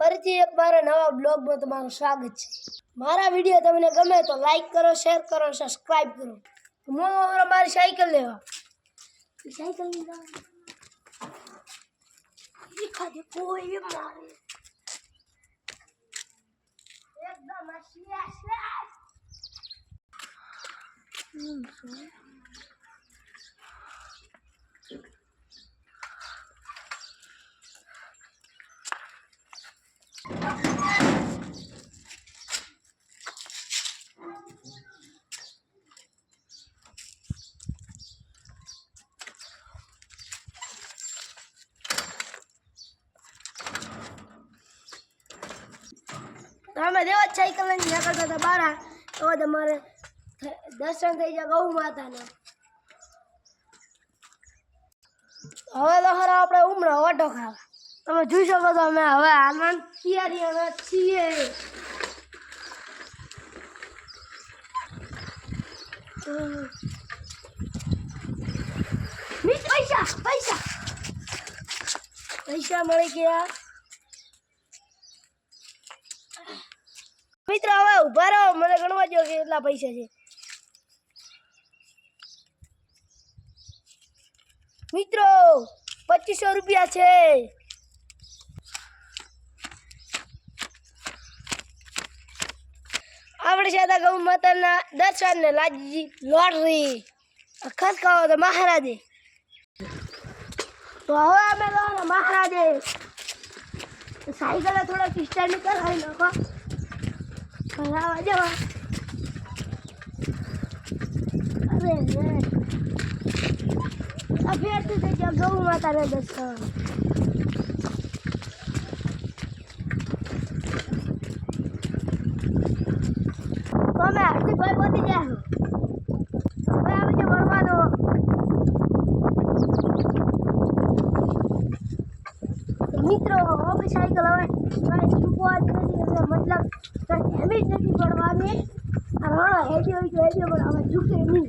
ફરીથી એક મારા નવા બ્લોગમાં તમારું સ્વાગત છે। મારા વિડીયો તમને ગમે તો લાઈક કરો, શેર કરો, સબસ્ક્રાઇબ કરો। હું મારી સાયકલ લેવા કોઈ મારે એકદમ અમે દેવા સાયકલ લઈને નીકળતા હતા બહાર તો તમારે દર્શન થઈ જાય ગૌ માતાના। હવે તો ખરા આપણે ઉમરો ઓટો ખાવા તમે જોઈ શકો છો અમે હવે હાલમાં તૈયારી છીએ। પૈસા પૈસા પૈસા મળી ગયા મિત્ર। હવે ઉભા રહો, મને ગણવા દો કે કેટલા પૈસા છે। મિત્રો 2500 રૂપિયા છે। આપણે સાદા ગૌ માતાના દર્શન ને લાજી લોટરી ખસકાવો તો મહારાજે। તો હવે અમે લો મહારાજે સાયકલ થોડા સ્ટાર્ટ કરાવી નાખો ખરાવા જવા। અરે અભ્યર્થી થઈ ગયા ગૌ માતાને દર્શન। તો અમે હાર્દિકભાઈ પહોંચી ગયા છો। હવે આવી જે વળવા દો। મિત્રો ઓફિસ સાયકલ હવે ચૂકવા જ નથી, મતલબ એમ જ નથી પડવાની। હા હેડી હોય તો હેડી પણ હવે ઝૂકે નહીં।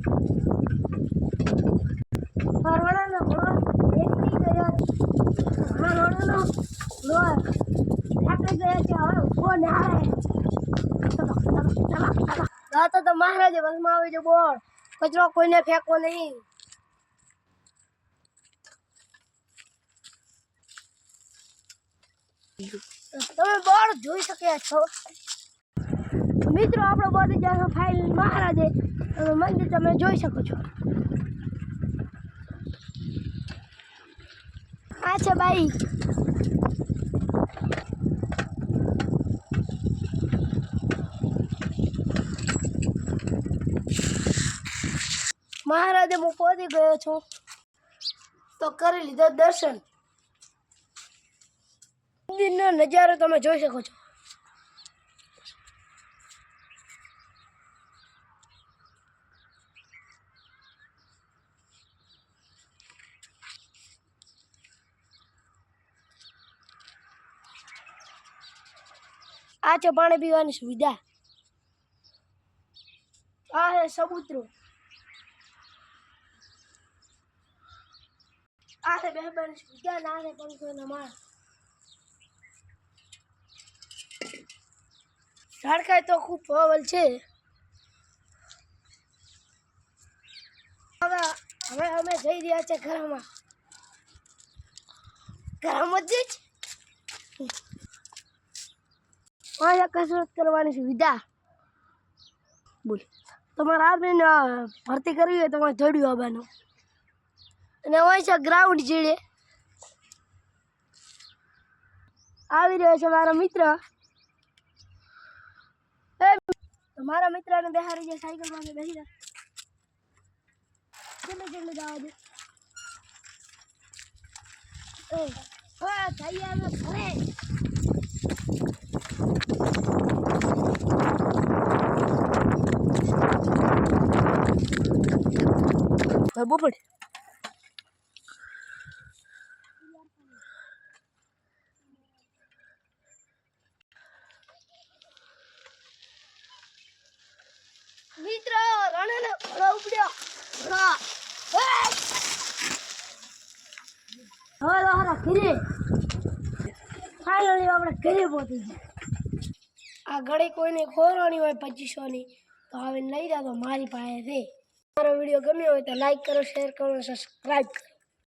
ફરવાના ઘોડો એક થઈ ગયો, ઘોડાનો ઘોડો લાકડી ગયા છે। હવે ઉભો ને આવે તો મહારાજે બસમાં આવી જો બોલ કચરો કોઈને ફેંકવો નહીં। તમે બોર્ડ જોઈ શક્યા છો મિત્રો। આપણે બધી જગ્યા ફાઇલ મહારાજે મંદિર તમે જોઈ શકો છો। આ છે બાઈ મહારાજે હું પહોંચી ગયો છું તો કરી લીધો દર્શન। મંદિરનો નજારો તમે જોઈ શકો છો। આ છે પાણી પીવાની સુવિધા। આ છે સમુદ્ર। આ છે બેહવાની સુવિધા ના છે પંખોના માળ। ઝાડખાય તો ખૂબ પવન છે। હવે અમે જઈ રહ્યા છે ઘરમાં જ અહીંયા કસરત કરવાની સુવિધા। બોલ તમારે આર્મીને ભરતી કરવી હોય તમારે જોડ્યું આવવાનું। અને હોય છે ગ્રાઉન્ડ જેડે આવી રહ્યો છે મારો મિત્ર। મારા મિત્રને બેહારી જાય સાયકલમાં બેસી જાય કેટલે જવા દે। જઈએ અમે ઘરે। બોપડ મિત્રો રણને ઘોડો ઉપડ્યો હવે હારા ઘરે ફાઇનલી આપણે ઘરે પહોંચી ગયા. આ ઘડી કોઈને ખોરવાની હોય 2500ની તો આવીને લઈ જાઓ. તો મારી પાસે છે. મારો વિડીયો ગમ્યો હોય તો લાઈક કરો, શેર કરો, સબસ્ક્રાઈબ કરો.